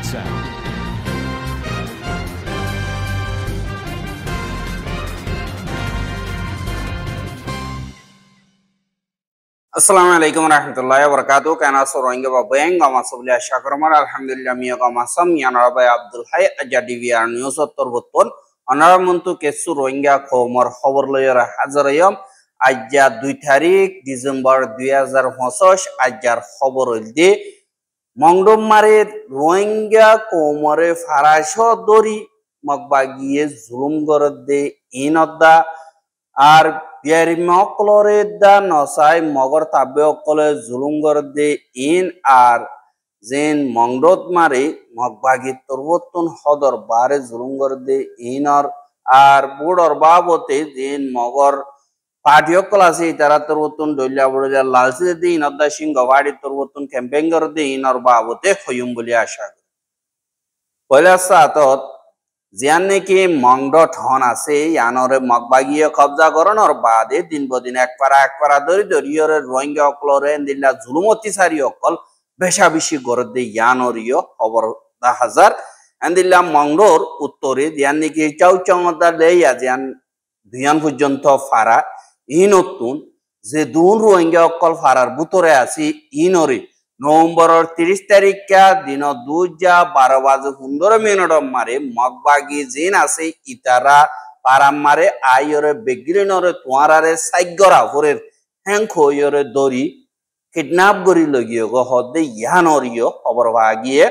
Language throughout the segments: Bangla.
sound. Assalamualaikum warahmatullahi wabarakatuh. Kana Rohingya babeng gama subli asyakarman alhamdulillah miya gama sam yanarabai Abdul Hai ajadi VR news torbutpon onar muntu kesu Rohingya khomor khobor loyara hazarayam ajja 2 tarik December 2025 ajjar khobor oldi mongdom mare Rohingya khomore farasho dori magbagiye zulum gorode inodda আর বিয়ারি মকলরে দা নসাই মগর তাবে অকলে জুলুঙ্গর দে ইন আর জেন মংরত মারে মগবাগি তরবতুন হদর বারে জুলুঙ্গর দে ইনর আর বুড়র বাবতে জেন মগর পার্টি অকল আছে তারা তরবতুন দলিয়া বড়জা লালসি দে ইনর দা সিংহ বাড়ি তরবতুন ক্যাম্পেঙ্গর দে ইনর বাবতে হইম বলি আশা করি পয়লা সাতত জিয়ান নাকি মংডট হন আছে ইয়ানরে মগবাগিয়ে কবজা করণর বাদে দিন বদিন এক পারা দরি দরিয়রে রোহিঙ্গা অকলরে দিল্লা জুলুমতি সারি অকল বেশা বেশি গরদে ইয়ানরিয় খবর 10,000 এন্দিল্লা মংডোর উত্তরে জিয়ান নাকি চাউচাউদা লেয়া জিয়ান দুয়ান পর্যন্ত ফারা ইনতুন যে দুন রোহিঙ্গা অকল ফারার বুতরে আছে ইনরে নভেম্বরের 30 তারিখা দিন 2:12 বাজে 15 মিনিট মারে মগবাগি জিন আছে ইতারা পারাম মারে আইরে বেগিরিনরে তোয়ারারে সাইগরা হরের হ্যাংখয়রে দরি কিডন্যাপ গরি লগিয়ে গো হদে ইয়ানরিও খবর ভাগিয়ে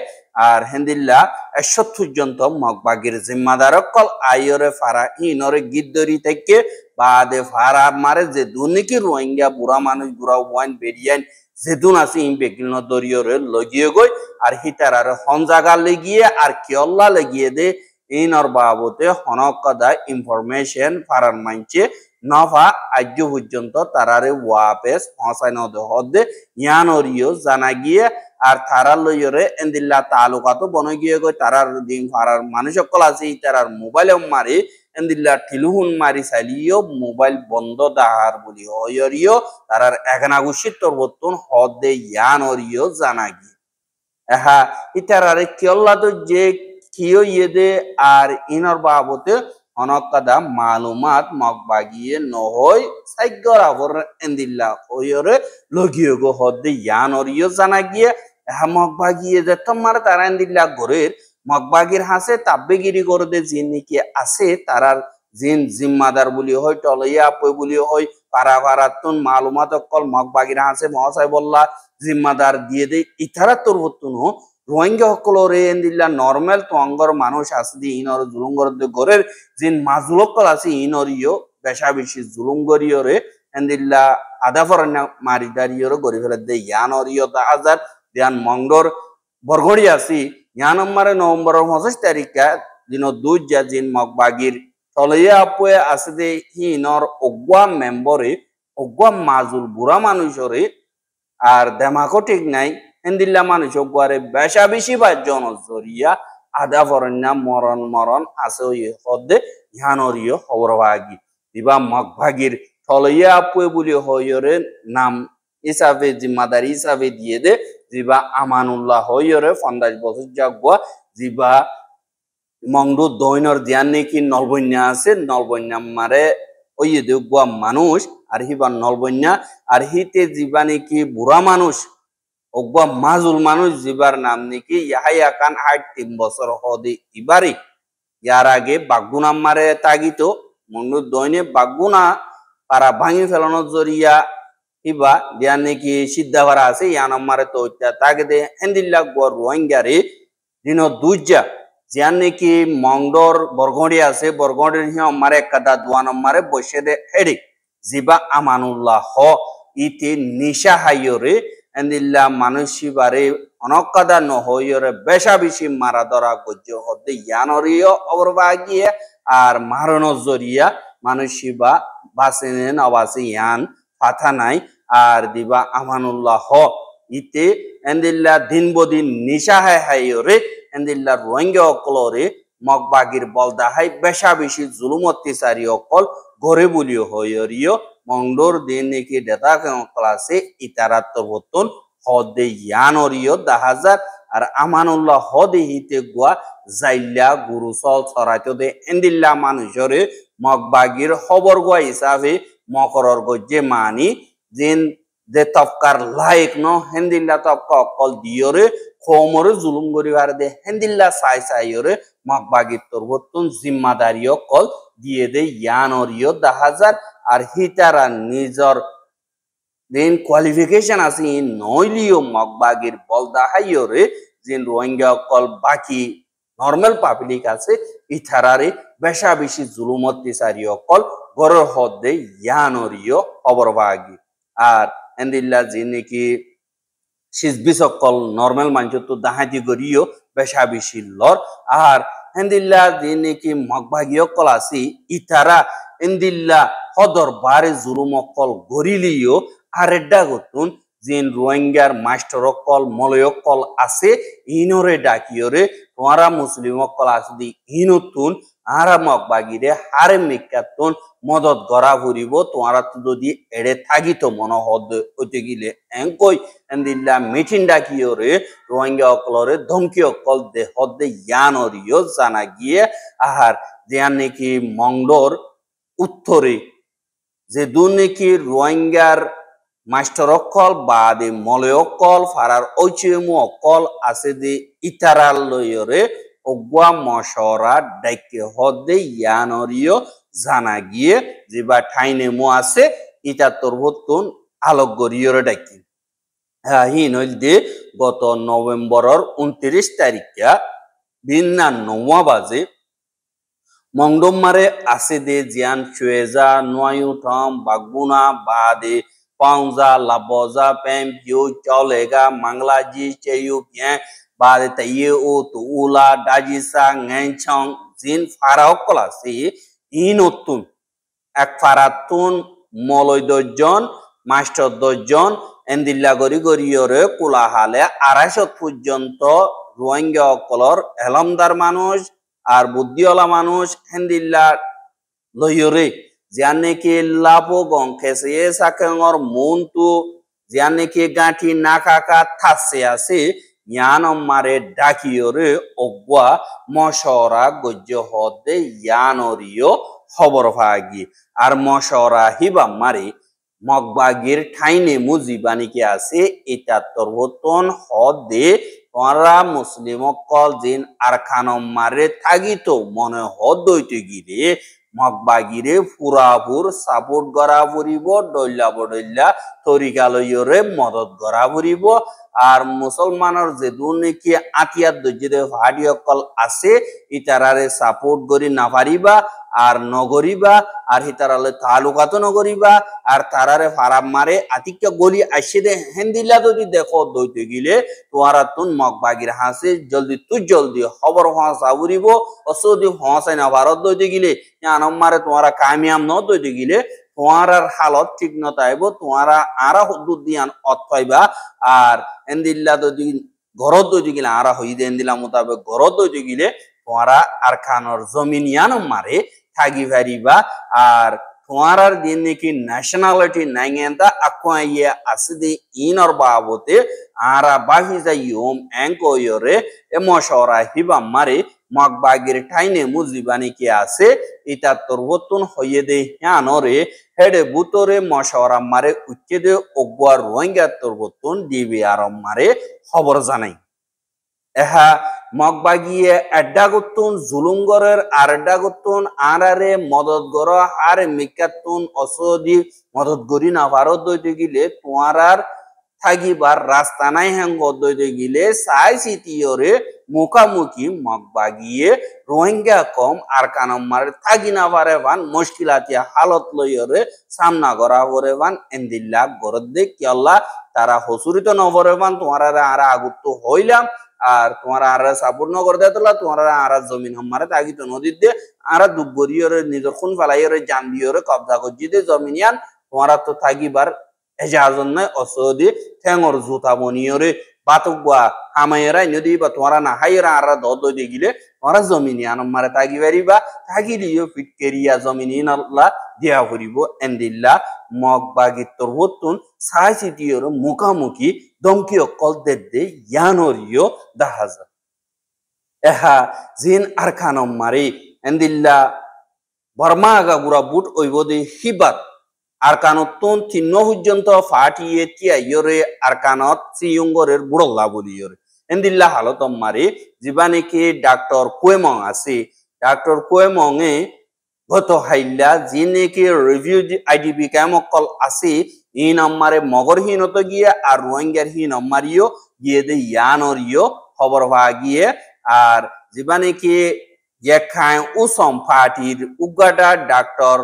আর হেন্দিল্লা 71 পর্যন্ত মগবাগির জিম্মাদার কল আইরে ফারা ইনরে গিদ্দরি থেকে বাদে ফারা মারে যে দুনিকি রোহিঙ্গা বুড়া মানুষ বুড়া ওয়ান বেরিয়ান যেদুন আছে ইমবেকিল দরিয়রে লগিয়ে গই আর হিতারারে হনজাগা লেগিয়ে আর কিয়ল্লা লেগিয়ে দে ইনর বাবতে হনকদা ইনফরমেশন ফারার মাইনচে নফা আজ্য পর্যন্ত তারারে ওয়াপেস হসাইন হদে ইয়ানরিও জানা গিয়ে আর তারার লইরে এন্দিল্লা তালুকাতো বন গিয়ে গই তারার দিন ফারার মানুষ সকল আছে তারার মোবাইল মারি এন্দিল্লা টিলুহুন মারি চাইলিও মোবাইল বন্ধ দাহার বলি হয়রিও তারার একানাগুশিত তরবতুন হদে ইয়ানরিও জানা গিয়ে এহা ইতারারে কিয়ল্লা তো যে কিয় ইয়েদে আর ইনর বাবতে অনকাদা মালুমাত মগবাগিয়ে নহই সাইগরা হর এন্দিল্লা হয়রে লগিয়ে গো হদে ইয়ানরিও জানা গিয়ে এহা মগবাগিয়ে যে তোমার তারা এন্দিল্লা গরের মগবাগির হাসে তাব্বেগিরি করতে জিন নাকি আছে তারার জিন জিম্মাদার বলি হয় টলইয়া আপই বলি হয় পারাতুন মালুমাত অকল মগবাগির হাসে মহাশয় বললা জিম্মাদার দিয়ে দে ইতারা তরবতুন রোহিঙ্গা সকলরে এন্দিল্লা নরমাল তোঙ্গর মানুষ আছে দি ইনর জুলুঙ্গর গরের জিন মাজুলকল আছে ইনরিও বেশা বেশি জুলুঙ্গরিয়রে এন্দিল্লা আদা ফরনা মারিদারিয়রে গরি ফেলে দে ইয়ানরিও 10,000 দিয়ান মংডর বরগড়ি আছে ইয়ানম্মারে নভেম্বরের 25 তারিখা দিন 2 জিন মগবাগির তলইয়া আপুয়ে আছে দে হিনর অগুয়া মেম্বরে অগুয়া মাজুল বুড়া মানুষরে আর দেমাকো ঠিক নাই এন্দিল্লা মানুষ অগুয়ারে বেশা বেশি বা জনজরিয়া আদা ফরন্যা মরণ আছে ওই হদে ইয়ানরিও খবর ভাগি দিবা মগবাগির তলইয়া আপুয়ে বলি হয়রে নাম হিসাবে জিম্মাদারি হিসাবে দিয়ে দে জিবা আমানুল্লাহ হইরে 50 বছর যাগুয়া জিবা মংডু দৈনর দিয়ান নাকি নলবন্যা আছে নলবন্যা মারে ওই দেগুয়া মানুষ আর হিবা নলবন্যা আর হিতে জিবা নাকি বুড়া মানুষ ওগুয়া মাজুল মানুষ জিবার নাম নাকি ইয়াহাইয়া খান 3 বছর হদে ইবারি ইয়ার আগে বাগুনা মারে তাগিতো মংডু দৈনে বাগুনা পারা ভাঙি ফেলানোর জরিয়া ইবা দিয়ান নাকি সিদ্ধাভারা আছে ইয়ানম্মারে তো তাকে দে হেন্দিল্লা গর রোহিঙ্গারে দিন 2 জিয়ান নাকি মংডর বরগড়ি আছে বরগড়ির হি আমারে কাদা দুয়ানম্মারে বসে দে হেডি জিবা আমানুল্লাহ হ ইতে নিশা হাইয়রে হেন্দিল্লা মানুষি বারে অনকাদা নহয়রে বেশা বেশি মারা ধরা গজ্য হদে ইয়ানরিও অবরবাগিয়ে আর মারণর জরিয়া মানুষি বা বাসিনে নবাসি ইয়ান পাথা নাই আর দিবা আমানুল্লাহ হ ইতে এন্দিল্লা দিন বদিন নিশা হাইরে এন্দিল্লা রোহিঙ্গা অকলরে মগবাগির বলদা হাই বেশা বেশি জুলুম অত্যাচারী অকল গরে বলিও হইরিও মংডোর দিন নাকি ডেটা ক্লাসে ইতারাত্তর বতন হদে ইয়ানরিও 10,000 আর আমানুল্লাহ হদে হিতে গুয়া জাইল্লা গুরুসল ছড়াইতে দে এন্দিল্লা মানুষরে মগবাগির খবর গুয়া হিসাবে মকরর গজ্জে মানি জিন যে তফকার লাইক ন হেন্দিল্লা তফকা অকল দিয়রে খোমরে জুলুম করিবার দে হেন্দিল্লা সাই সাইয়রে মগবাগির তরবতুন জিম্মাদারি অকল দিয়ে দে ইয়ানরিয় 10,000 আর হিতারা নিজর দিন কোয়ালিফিকেশন আছে নইলিও মগবাগির বলদা হাইয়রে জিন রোহিঙ্গা অকল বাকি নর্মাল পাবলিক আছে ইথারারে বেশা বেশি জুলুমত তিসারি অকল গরর হদে ইয়ানরিয় অবরবাগি আর এন্দিল্লা যিনি সিজবিস অকল নর্মাল মানুষ তো দাহাতি করিও বেশা বেশি লর আর এন্দিল্লা যিনি মগবাগি অকল আছে ইথারা এন্দিল্লা হদর বারে জুলুম অকল গরিলিও আর এড্ডা গতুন জিন রোহিঙ্গার মাস্টার অকল মলয় অকল আছে ইনরে ডাকিয়রে তোমরা মুসলিম অকল আছে দি ইনতুন আরা মগবাগিরে হারে মিকাতুন মদত গড়া ফুরিব তোমরা তো যদি এড়ে থাকিত মনে হদ হইতে গিলে এঙ্কই এন্দিল্লা মিটিং ডাকিয়রে রোহিঙ্গা অকলরে ধমকি অকল দে হদে ইয়ানরিও জানা গিয়ে আহার যেন নাকি মংলোর উত্তরে যে দুর্নীতি রোহিঙ্গার মাস্টার অকল বা দে মলয় অকল ফারার ঐচিমু অকল আছে দে ইতারাল লয়রে অগুয়া মশরা ডাইকে হদে ইয়ানরিও জানা গিয়ে যে বা ঠাইনে মু আছে ইটা তরবতুন আলোক গরিয়রে ডাকি হ্যাঁ হি নইল দে গত নভেম্বরের 29 তারিখা ভিন্না 9 বাজে মংডমারে আছে দে জিয়ান চুয়েজা নোয়ায়ু টম বাগবুনা বাদে পাউজা লাবজা পেম পিউ চলেগা মাংলাজি চেয়ু পিয়া বাদে তাইয়ে ও তুলা ডাজিসা ngেনছং জিন ফারাও কলাসি ইনতুন এক ফারাতুন মলয় 10 জন মাস্টার 10 জন এন্দিল্লা গরি গরিয়রে কুলাহালে 250 পর্যন্ত রোহিঙ্গা অকলর এলমদার মানুষ আর বুদ্ধিওয়ালা মানুষ হেন্দিল্লা লইরে জানে কি লাভো গংখেসে সাকেঙর মনতু জানে কি গাঁঠি নাকাকা থাসে আছে ইয়ানম মারে ডাকিয়রে অগুয়া মশরা গজ্য হদে ইয়ানরিও খবর ভাগি আর মশরা হিবা মারে মগবাগির ঠাইনে মুজিবানিকে আছে এটা তরবতন হদে তোমরা মুসলিম অকল জিন আর খানম মারে থাকিত মনে হদ দইতে গিরে মগবাগিরে ফুরাফুর সাপোর্ট গড়া ফুরিব ডল্লা বডল্লা তরিকা লইরে মদত গড়া ফুরিব আর মুসলমানের যে দুর্নীতি আতিয়ার দর্জিরে ভাড়ি অকল আছে ইতারারে সাপোর্ট করি না পারিবা আর নগরিবা আর হিতারালে তালুকাত নগরিবা আর তারারে ফারাম মারে আতিকা গলি আসে দে হেন্দিলা যদি দেখো দইতে গিলে তোয়ারা তুন মগবাগির হাসে জলদি খবর হাসা উড়িব অসদি হাসাই না ভারত দইতে গিলে আনম মারে তোমরা কামিয়াম ন দইতে গিলে তোমার হালত ঠিক নতাইব তোমরা আরা হদ্দুর দিয়ান অথইবা আর এন্দিল্লা যদি ঘরত দইতে গিলে আরা হই দে এন্দিলা মোতাবেক ঘরত দইতে গিলে তোমরা আর খানর জমিনিয়ান মারে থাকি পারিবা আর তোমার দিন নাকি ন্যাশনালিটি নাইগেন্দা আকুয়াইয়া আসিদি ইনর বাবতে আরা বাহি যাই ওম এঙ্কয়রে এ মশরা হিবা মারে মগবাগির ঠাইনে মুজিবানি কি আছে ইটা তরবতুন হইয়ে দে হ্যানরে হেডে বুতরে মশরা মারে উচ্চে দে অগুয়া রোহিঙ্গা তরবতুন ডিবি আরম মারে খবর জানাই এহা মগবাগিয়ে এড্ডা গুতুন জুলুমগরের আর এড্ডা গুতুন আরারে মদত গর আর মিকাতুন অসদি মদত গরি না ভারত দইতে গিলে তোমার থাকিবার রাস্তা নাই হ্যাঙ্গ দইতে গিলে সাই সিটিয়রে মুখামুখি মগবাগিয়ে রোহিঙ্গা কম আর কানম মারে থাকি না পারে ভান মুশকিলাতি হালত লইরে সামনা করা করে ভান এন্দিল্লা গরদ দে কি আল্লাহ তারা হসুরিত নভরে ভান তোমার আরা আগুত হইলাম আর তোমার আরা সাপোর্ট ন করে দেতলা তোমার আরা জমিন হামারে তাগিত নদীর দে আরা দুবরিয়রে নিজের খুন ফালাইরে জান দিয়রে কবজা করজি দে জমিনিয়ান তোমার তো থাকিবার এজাজন নাই অসদি ঠেঙর জুতা বনিয়রে বাতুগা হামাইরা নদী বা তোমার না হাইরা আরা দদ দই গিলে তোমার জমিনিয়ান মারে তাগি পারিবা থাকি দিও ফিটকেরিয়া জমিনিন আল্লাহ দিয়া ফুরিব এন্দিল্লা mok bagitor wotun sai sitiyor mukamuki domki okol dedde yanoriyo dahaza eha zin arkanom mari endilla barmaga gura but oibode hibat arkanotun tinno purjonto ফাটিয়ে তিয়াইরে আরকানত সিয়ুঙ্গরের Burla বলিয়রে endilla halotom mari jibane ki doctor koemong আছে doctor koemong e goto hailla jine ki review idb kamokol আছে in ammare mogor hinoto giye ar rohingya hin ammariyo giye de yanoriyo খবর হওয়া গিয়ে আর jibane ki yekhai usom partir ugada doctor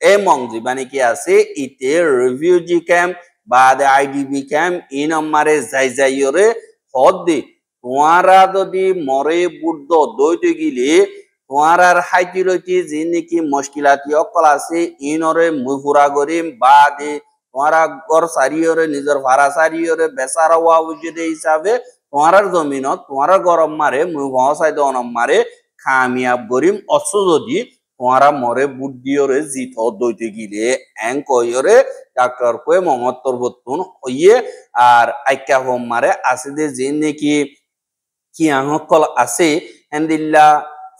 emong jibane ki আছে ite refugee camp বা idb camp in ammare jai jaiore হদ্দি তোমারা যদি মরে বুদ্ধ দইতে গিলে তোমার হাইতিলতি যে নাকি মুশকিলাতি অকল আছে ইনরে মুহুরা গরিম বা দে তোমারা গর সারিয়রে নিজের ভাড়া সারিয়রে বেচারা ওয়া উজুদে হিসাবে তোমার জমিনত তোমার গরম মারে মুহসাই দনম মারে কামিয়াব গরিম অস যদি তোমারা মরে বুদ্ধিয়রে জিত দইতে গিলে এং কইরে ডাক্তার কয়ে মঙ্গত্তর বতুন হইয়ে আর আইকা হোম মারে আছে দে যে নাকি কিয়াংকল আছে এন্দিল্লা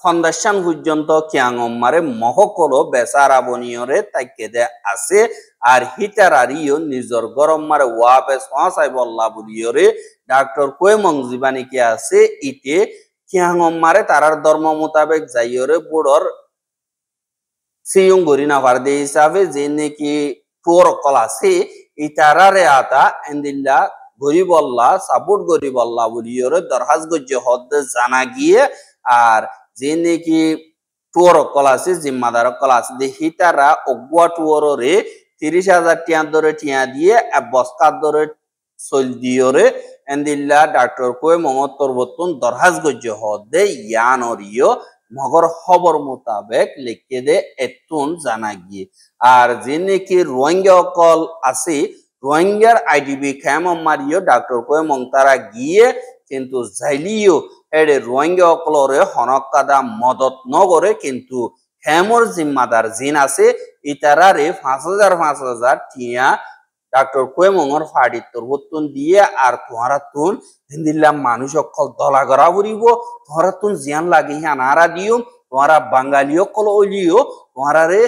ফাউন্ডেশন পর্যন্ত কিয়াংম মারে মহকল বেচারা বনিয়রে তাইকে দে আছে আর হিতারারিও নিজর গরম মারে ওয়াবে সাই বল্লা বলিয়রে ডাক্তার কোয়েমং জীবানি কি আছে ইতে কিয়াংম মারে তারার ধর্ম মোতাবেক যাইয়রে বুড়র সিয়ং গরিনা ভারদে হিসাবে যে নাকি তোর কল আছে ইতারারে আতা এন্দিল্লা গরিবল্লা সাপোর্ট গরিবল্লা বলিয়রে দরহাজ গজ্জে হদ জানা গিয়ে আর যে নাকি টুয়ার কল আছে জিম্মাদার কল আছে দেখি তারা অগুয়া টুয়ারে 30,000 টিয়া ধরে টিয়া দিয়ে বস্তার ধরে চল দিয়রে এন্দিল্লা ডাক্তার কয়ে মঙ্গত্তর বতুন দরহাজ গজ্জে হদ ইয়ানরিয় মগর খবর মোতাবেক লিখে দে এতুন জানা গিয়ে আর যে নাকি রোহিঙ্গা কল আছে রোহিঙ্গার আইডিবি ক্যাম্প মারিও ডাক্তার কোয়েমং তারা গিয়ে কিন্তু যাইলিও এডে রোহিঙ্গা অকলরে হনকাদা মদত নগরে কিন্তু ক্যাম্পর জিম্মাদার জিন আছে ইতারারে 5,000 টিয়া ডাক্তার কোয়েমংর ফাড়িতর বতুন দিয়ে আর তোহারা তুন হিন্দিল্লা মানুষ অকল দলা গড়া বুড়িব তোহারা তুন জিয়ান লাগি হানারা দিও তোহারা বাঙালি অকল ওলিও তোহারারে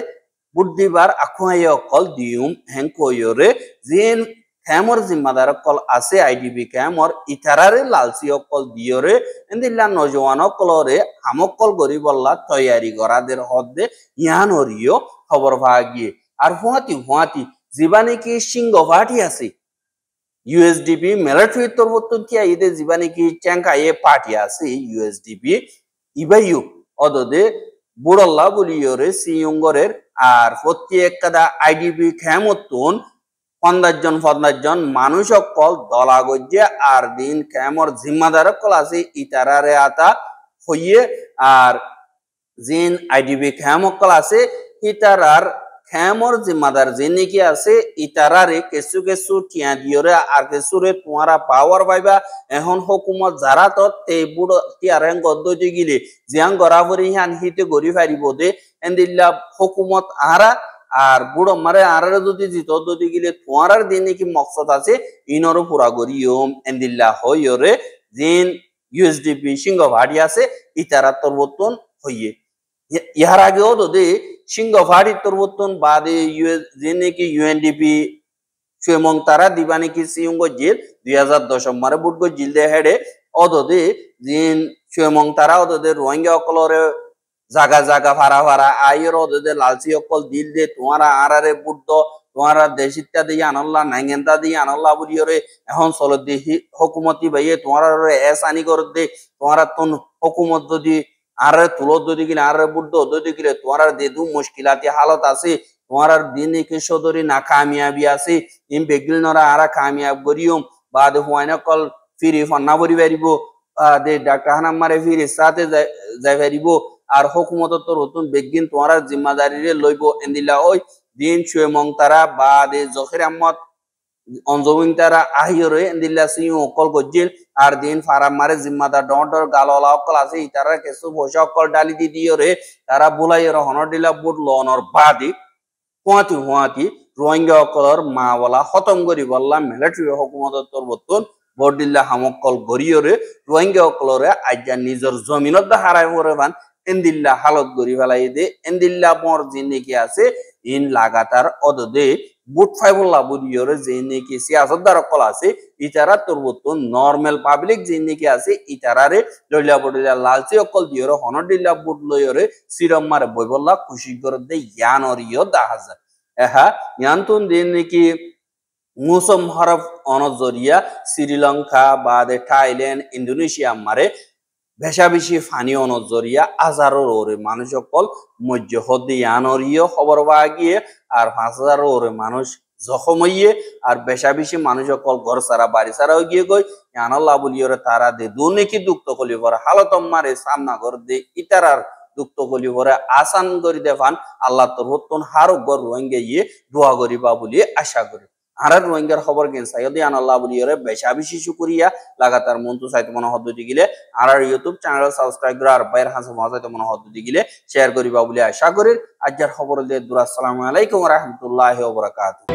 বুদ্ধিবার আখুয়াই অকল দিউম হেং কইরে জিন ক্যামর জিম্মাদার অকল আছে আইডিবি ক্যামর ইতারারে লালসি অকল দিয়রে এন্দিল্লা নজওয়ান অকলরে হামকল গরিবল্লা তৈয়ারি করাদের হদ্দে ইয়ানরিও খবর ভাগিয়ে আর হুয়াতি জীবানে কি সিংহ পার্টি আছে ইউএসডিপি মিলিটারি তরবত তিয়া ইদে জীবানে কি চ্যাঙ্কা এ পার্টি আছে ইউএসডিপি ইবাইউ অদদে বুড়ল্লা বলিয়রে সিয়ঙ্গরের আর প্রত্যেক কাদা আইডিবি খেমতুন 50 জন মানুষ অকল দলা গজ্জে আর দিন খেমর জিম্মাদার অকল আছে ইতারারে আতা হইয়ে আর জিন আইডিবি খেম অকল আছে ইতারার খেমর জিম্মাদার যে নাকি আছে ইতারারে কেসু কেসু টিয়া দিয়রে আর কেসুরে তোমারা পাওয়ার পাইবা এখন হুকুমত যারা তো তে বুড়ো টিয়ারেন গদ্দতে গিলে জিয়াং গরাবরি হান হিতে গরি ফারিব দে এন্দিল্লা হুকুমত আরা আর বুড়ো মারে আরারে যদি জিত যদি গিলে তোমার দিন নাকি মকসদ আছে ইনরও পুরা গরিয়ম এন্দিল্লা হইরে জিন ইউএসডিপি সিংহ ভাড়ি আছে ইতারা তরবতন হইয়ে ইহার আগেও যদি সিংহ ভাড়ি তরবতন বাদে যে নাকি ইউএনডিপি সুমং তারা দিবা নাকি সিয়ঙ্গ জিল 2010 মারে বুটগো জিল দে হেডে অদদে জিন সুমং তারা অদদে রোহিঙ্গা অকলরে জাগা জাগা ফারা আইর অদদে লালসি অকল দিল দে তোমারা আরারে বুদ্ধ তোমারা দেশিতা দিয়ে আনল্লা নাইগেন্তা দিয়ে আনল্লা বুলিয়রে এখন চল দেহি হুকুমতি ভাইয়ে তোমার এস আনি করে দে তোমারা তুন হুকুমত যদি আরে তুলো যদি গিলে আরে বুদ্ধ যদি গিলে তোমার দেদু মুশকিলাতি হালত আছে তোমার দিন কি সদরি না কামিয়াবি আছে ইম বেগিল নরা আরা কামিয়াব গরিয়ম বাদ হুয়াইনা কল ফিরি ফন্না বরি বারিব দে ডাক্তার হানাম মারে ফিরি সাথে যাই বারিব আর হুকুমত তো নতুন বেগিন তোমার জিম্মাদারি রে লইব এন্দিলা ওই দিন সুমং তারা বাদে জখির আহমদ অঞ্জবিন তারা আহিরে এন্দিল্লা সিউ অকল গজ্জিল আর দিন ফারাম মারে জিম্মাদার ডর গাললা অকল আছে ইতারা কিছু পয়সা অকল ডালি দি দিয়রে তারা বুলাইয়ের হনর দিলা বুট লনর বাদি হুয়াতি রোহিঙ্গা অকলর মা বলা খতম করি বললা মিলিটারি হুকুমত তরবতন বডিল্লা হামকল গরিয়রে রোহিঙ্গা অকলরে আজ্ঞা নিজের জমিনত হারাই পরে বান এন্দিল্লা হালত গরি ফেলাই দে এন্দিল্লা মর যে নাকি আছে ইন লাগাতার অদদে বুট ফাইবুল্লা বুড়িয়রে যে নাকি সিয়াসতদার অকল আছে ইতারা তরবতন নর্মাল পাবলিক যে নাকি আছে ইতারারে লইলা বডিল্লা লালচি অকল দিয়রে হনডিল্লা বুট লইয়রে সিরম মারে বইবল্লা খুশি করে দে ইয়ান অরিয় দাহাজা এহা ইয়ান্তুন দিন নাকি মুসম হরফ অনজরিয়া শ্রীলঙ্কা বাদে থাইল্যান্ড ইন্দোনেশিয়া মারে বেশা বেশি ফানি অনজরিয়া হাজারোর ওরে মানুষ অকল মধ্য হদ্দি ইয়ানরিয় খবর পাওয়া গিয়ে আর 5,000 ওরে মানুষ জখম হইয়ে আর বেশা বেশি মানুষ অকল ঘর সারা বাড়ি সারাও গিয়ে গই ইয়ানল্লাহ বলিওরে তারা দে দুর্নীতি দুঃখ কলি পরে হালতম মারে সামনা ঘর দে ইতারার দুঃখ কলি পরে আসান করি দেফান আল্লাহ তোর হতন হারো গর রোহিঙ্গা ইয়ে দোয়া করিবা বলি আশা করি আর রোহিঙ্গার খবর গেন সাইয়দি আনাল্লাহ বলিওরে বেশা বেশি শুকরিয়া লাগাতার মন্তু সাইতে মনে হদ্দুতি গিলে আর ইউটিউব চ্যানেল সাবস্ক্রাইব করে আর বাইর হাসে মহাসাইতে মনে হদ্দুতি গিলে শেয়ার করিবা বলি আশা করি আজকের খবর দিয়ে আসসালামু আলাইকুম ওয়া রাহমাতুল্লাহি ওয়া বারাকাতুহু।